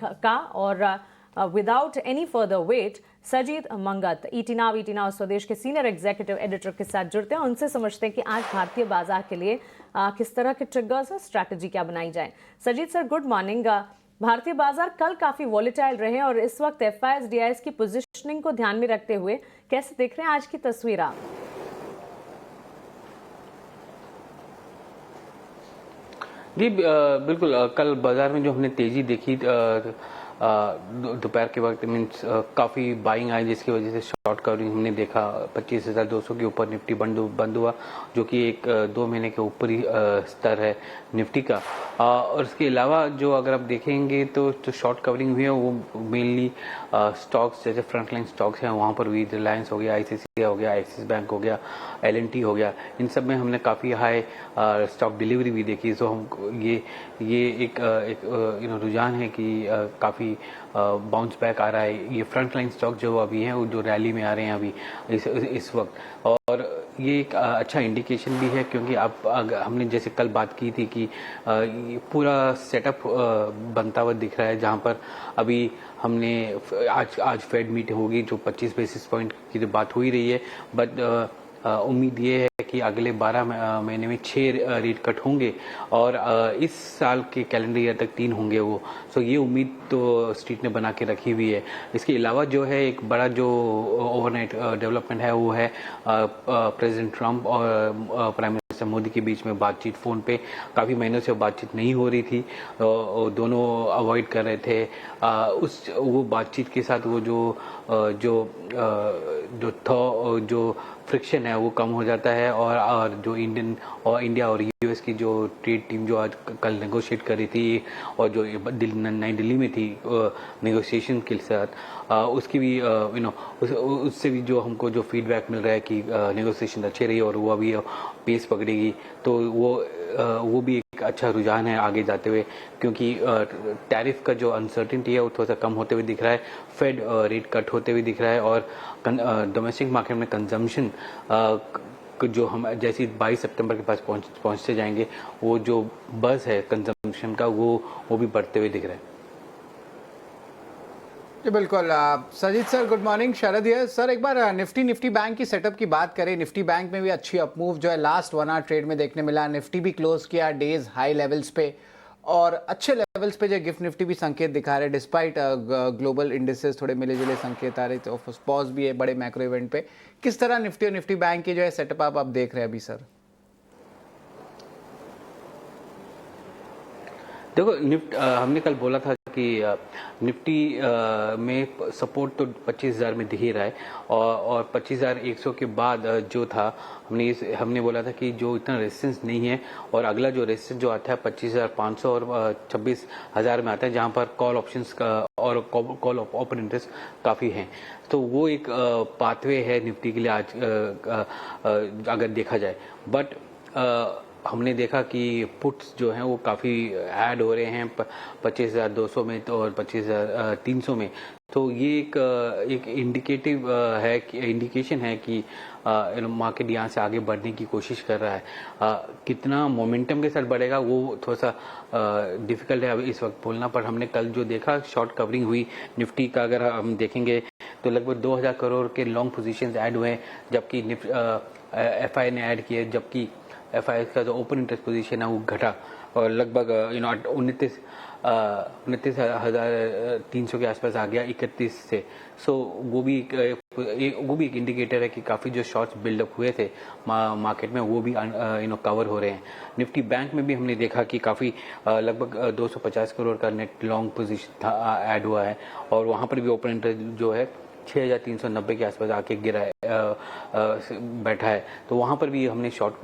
का और without any further wait Sajeet Mangat ET Now Swadesh के सीनियर एग्जीक्यूटिव एडिटर के साथ जुड़ते हैं। उनसे समझते हैं कि आज भारतीय बाजार के लिए किस तरह के ट्रिगर्स और स्ट्रैटेजी क्या बनाई जाए। Sajit sir, good morning. भारतीय बाजार कल काफी वॉलेटाइल रहे और इस वक्त एफआईएस डीआईएस की पोजीशनिंग को ध्यान में रखते हुए कैसे देख रहे हैं आज की तस्वीर आप? जी बिल्कुल, कल बाजार में जो हमने तेजी देखी दोपहर के वक्त मीन्स काफ़ी बाइंग आई, जिसकी वजह से शॉर्ट कवरिंग हमने देखा। 25,200 के ऊपर निफ्टी बंद हुआ, जो कि एक 2 महीने के ऊपरी स्तर है निफ्टी का। और इसके अलावा जो अगर आप देखेंगे तो जो शॉर्ट कवरिंग हुई है वो मेनली स्टॉक्स जैसे फ्रंटलाइन स्टॉक्स हैं वहाँ पर हुई। रिलायंस हो गया, आईसीआईसीआई हो गया, एक्सिस बैंक हो गया, एलएनटी हो गया, इन सब में हमने काफ़ी हाई स्टॉक डिलीवरी भी देखी। तो हम ये एक रुझान है कि काफ़ी बाउंस बैक आ रहा है। ये फ्रंट लाइन स्टॉक जो अभी हैं वो जो रैली में आ रहे हैं अभी इस वक्त, और ये एक अच्छा इंडिकेशन भी है, क्योंकि आप हमने जैसे कल बात की थी कि पूरा सेटअप बनता हुआ दिख रहा है, जहां पर अभी हमने आज फेड मीट होगी जो 25 बेसिस पॉइंट की जो बात हो ही रही है, बट उम्मीद ये है कि अगले 12 महीने में 6 रेट कट होंगे और इस साल के कैलेंडर ईयर तक 3 होंगे वो। सो ये उम्मीद तो स्ट्रीट ने बना के रखी हुई है। इसके अलावा जो है एक बड़ा जो ओवरनाइट डेवलपमेंट है वो है प्रेसिडेंट ट्रंप और प्राइम मिनिस्टर मोदी के बीच में बातचीत। फोन पे काफ़ी महीनों से बातचीत नहीं हो रही थी, दोनों अवॉइड कर रहे थे। वो बातचीत के साथ वो जो फ्रिक्शन है वो कम हो जाता है, और जो इंडिया और यूएस की जो ट्रेड टीम जो आज कल नेगोशिएट कर रही थी और जो नई दिल्ली में थी नेगोशिएशन के साथ, उसकी भी उससे भी जो हमको जो फीडबैक मिल रहा है कि नेगोशिएशन अच्छे रही और वो अभी पेस पकड़ेगी। तो वो भी एक अच्छा रुझान है आगे जाते हुए, क्योंकि टैरिफ का जो अनसर्टेनिटी है वो थोड़ा सा कम होते हुए दिख रहा है, फेड रेट कट होते हुए दिख रहा है, और डोमेस्टिक मार्केट में कंजम्पशन जो हम जैसे 22 सितंबर के पास पहुंचते जाएंगे, वो जो बस है कंजम्पशन का वो भी बढ़ते हुए दिख रहा है। जी बिल्कुल। Sajeet sir, good morning. Sharad है सर। एक बार निफ्टी बैंक की सेटअप की बात करें। निफ्टी बैंक में भी अच्छी अपमूव जो है लास्ट 1 आवर ट्रेड में देखने मिला। निफ्टी भी क्लोज किया डेज हाई लेवल्स पे और अच्छे लेवल्स पे जो गिफ्ट निफ्टी भी संकेत दिखा रहे, डिस्पाइट ग्लोबल इंडिसेस थोड़े मिले जुले संकेत आ रहे। तो पॉज भी है बड़े मैक्रो इवेंट पे। किस तरह निफ्टी और निफ्टी बैंक की जो है सेटअप आप देख रहे हैं अभी सर? देखो, हमने कल बोला था कि निफ्टी में सपोर्ट तो 25,000 में दिख ही रहा है, और 25,100 के बाद जो था हमने बोला था कि जो इतना रेजिस्टेंस नहीं है, और अगला जो रेजिस्टेंस जो आता है 25,500 और 26,000 में आता है, जहां पर कॉल ऑप्शंस का और कॉल ओपन इंटरेस्ट काफ़ी हैं। तो वो एक पाथवे है निफ्टी के लिए आज अगर देखा जाए। बट हमने देखा कि पुट्स जो हैं वो काफ़ी ऐड हो रहे हैं 25,200 में तो और 25,300 में। तो ये एक इंडिकेशन है कि मार्केट यहाँ से आगे बढ़ने की कोशिश कर रहा है। कितना मोमेंटम के साथ बढ़ेगा वो थोड़ा सा डिफिकल्ट है अभी इस वक्त बोलना, पर हमने कल जो देखा शॉर्ट कवरिंग हुई निफ्टी का, अगर हम देखेंगे तो लगभग 2,000 करोड़ के लॉन्ग पोजीशंस ऐड हुए, जबकि एफआई ने ऐड किए, जबकि एफआईएस का जो ओपन इंटरेस्ट पोजीशन है वो घटा और लगभग 29,300 के आसपास आ गया 31 से। सो वो भी एक इंडिकेटर है कि काफ़ी जो शॉर्ट्स बिल्डअप हुए थे मार्केट में वो भी कवर हो रहे हैं। निफ्टी बैंक में भी हमने देखा कि काफ़ी लगभग 250 करोड़ का नेट लॉन्ग पोजीशन ऐड हुआ है, और वहाँ पर भी ओपन इंटरेस्ट जो है 6,390 के आसपास आके गिरा है, बैठा है। तो वहाँ पर भी हमने शॉर्ट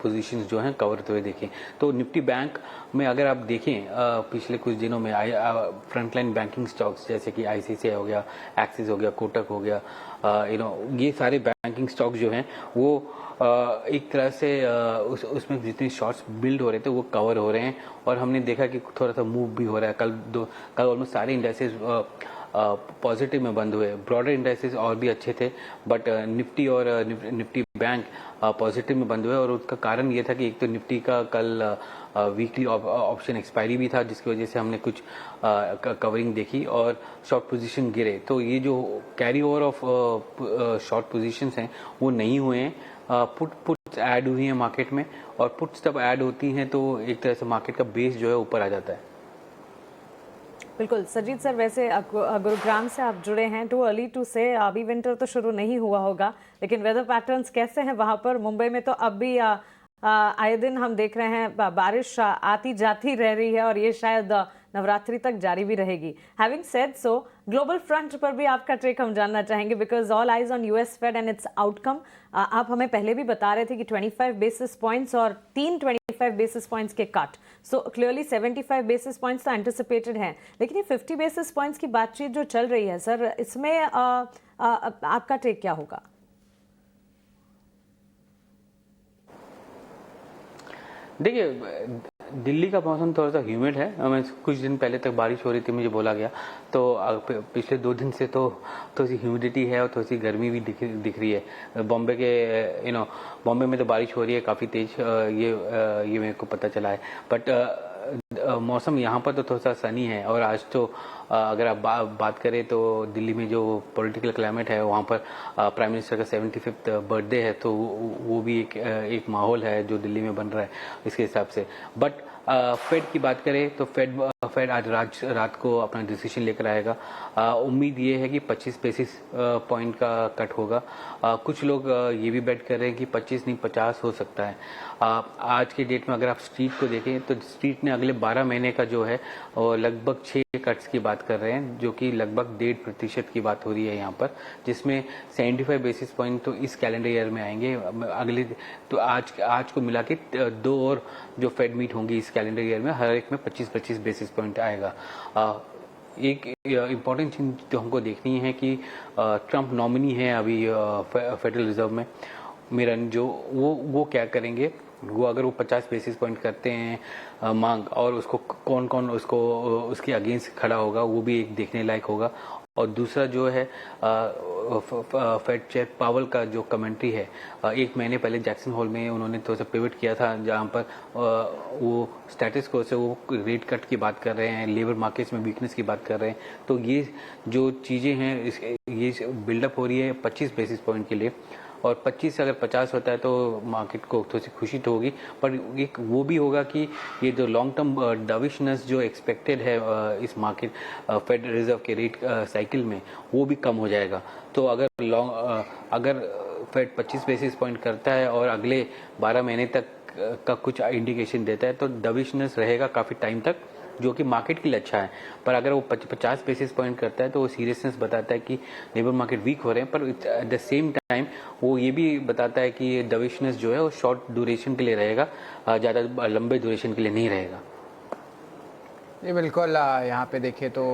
पोजीशंस जो हैं कवर होते हुए देखे। तो निफ्टी बैंक में अगर आप देखें पिछले कुछ दिनों में फ्रंटलाइन बैंकिंग स्टॉक्स जैसे कि आईसीआईसीआई हो गया, एक्सिस हो गया, कोटक हो गया, ये सारे बैंकिंग स्टॉक्स जो हैं वो एक तरह से उसमें जितने शॉर्ट्स बिल्ड हो रहे थे वो कवर हो रहे हैं, और हमने देखा कि थोड़ा सा मूव भी हो रहा है। कल ऑलमोस्ट सारे इंडेक्सेस पॉजिटिव में बंद हुए। ब्रॉडर इंडेक्सेस और भी अच्छे थे, बट निफ्टी और निफ्टी बैंक पॉजिटिव में बंद हुए, और उसका कारण ये था कि एक तो निफ्टी का कल वीकली ऑप्शन एक्सपायरी भी था, जिसकी वजह से हमने कुछ कवरिंग देखी और शॉर्ट पोजीशन गिरे। तो ये जो carry over of short positions हैं वो नहीं हुए हैं, पुट्स ऐड हुई हैं मार्केट में, और पुट्स जब ऐड होती हैं तो एक तरह से मार्केट का बेस जो है ऊपर आ जाता है। बिल्कुल सजीत सर, वैसे गुरुग्राम से आप जुड़े हैं, टू अर्ली टू से, अभी विंटर तो शुरू नहीं हुआ होगा, लेकिन वेदर पैटर्न्स कैसे हैं वहां पर? मुंबई में तो अब भी आए दिन हम देख रहे हैं बारिश आती जाती रह रही है, और ये शायद नवरात्रि तक जारी भी रहेगी। Having said so, global front पर भी आपका टेक हम जानना चाहेंगे, because all eyes on US Fed and it's outcome. आप हमें पहले भी बता रहे थे कि 25 बेसिस पॉइंट्स और 25 बेसिस पॉइंट्स के cut, so clearly 75 basis points तो एंटिसिपेटेड हैं, लेकिन ये 50 बेसिस पॉइंट्स की बातचीत जो चल रही है सर, इसमें आपका टेक क्या होगा? देखिए, दिल्ली का मौसम थोड़ा सा ह्यूमिड है। मैं कुछ दिन पहले तक बारिश हो रही थी, मुझे बोला गया, तो पिछले 2 दिन से तो थोड़ी सी ह्यूमिडिटी है और थोड़ी सी गर्मी भी दिख रही है। बॉम्बे के बॉम्बे में तो बारिश हो रही है काफ़ी तेज, ये मेरे को पता चला है। बट मौसम यहाँ पर तो थोड़ा सा सनी है, और आज तो अगर आप बात करें तो दिल्ली में जो पॉलिटिकल क्लाइमेट है वहाँ पर प्राइम मिनिस्टर का 75th बर्थडे है, तो वो भी एक माहौल है जो दिल्ली में बन रहा है इसके हिसाब से। बट फेड की बात करें तो फेड आज रात को अपना डिसीजन लेकर आएगा। उम्मीद ये है कि 25 बेसिस पॉइंट का कट होगा। कुछ लोग ये भी बेट कर रहे हैं कि 25 नहीं 50 हो सकता है। आज के डेट में अगर आप स्ट्रीट को देखें तो स्ट्रीट ने अगले 12 महीने का जो है लगभग 6 कट्स की बात कर रहे हैं, जो कि लगभग 1.5% की बात हो रही है यहाँ पर, जिसमें 75 बेसिस पॉइंट तो इस कैलेंडर ईयर में आएंगे। अगले तो आज को मिला के 2 और जो फेड मीट होंगी इस कैलेंडर ईयर में, हर एक में 25-25 बेसिस पॉइंट आएगा। एक इम्पॉर्टेंट चीज तो हमको देखनी है कि ट्रंप नॉमिनी है अभी फेडरल रिजर्व में, मिरन, जो वो क्या करेंगे। वो अगर वो 50 बेसिस पॉइंट करते हैं मांग, और उसको कौन कौन उसके अगेंस्ट खड़ा होगा, वो भी एक देखने लायक होगा। और दूसरा जो है फेड चेयर पावल का जो कमेंट्री है, 1 महीने पहले जैक्सन हॉल में उन्होंने थोड़ा सा पिवट किया था, जहां पर वो स्टेटस को से वो रेट कट की बात कर रहे हैं, लेबर मार्केट्स में वीकनेस की बात कर रहे हैं। तो ये जो चीज़ें हैं ये बिल्डअप हो रही है 25 बेसिस पॉइंट के लिए, और 25 से अगर 50 होता है तो मार्केट को थोड़ी सी खुशी तो होगी, पर एक वो भी होगा कि ये जो लॉन्ग टर्म डविशनेस जो एक्सपेक्टेड है इस मार्केट फेड रिजर्व के रेट साइकिल में, वो भी कम हो जाएगा। तो अगर फेड 25 बेसिस पॉइंट करता है और अगले 12 महीने तक का कुछ इंडिकेशन देता है, तो डविशनेस रहेगा काफ़ी टाइम तक, जो कि मार्केट के लिए अच्छा है। पर अगर वो 50 बेसिस पॉइंट करता है तो वो सीरियसनेस बताता है कि लेबर मार्केट वीक हो रहे हैं, पर एट द सेम टाइम वो ये भी बताता है कि डविशनेस जो है वो शॉर्ट ड्यूरेशन के लिए रहेगा, ज़्यादा लंबे ड्यूरेशन के लिए नहीं रहेगा। ये बिल्कुल यहाँ पे देखें तो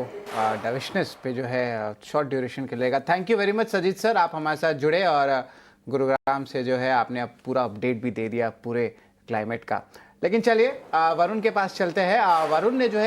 डविशनेस पे जो है शॉर्ट ड्यूरेशन के लिए रहेगा। Thank you very much Sajit sir, आप हमारे साथ जुड़े, और गुरुग्राम से जो है आपने अब पूरा अपडेट भी दे दिया पूरे क्लाइमेट का। लेकिन चलिए वरुण के पास चलते हैं। वरुण ने जो है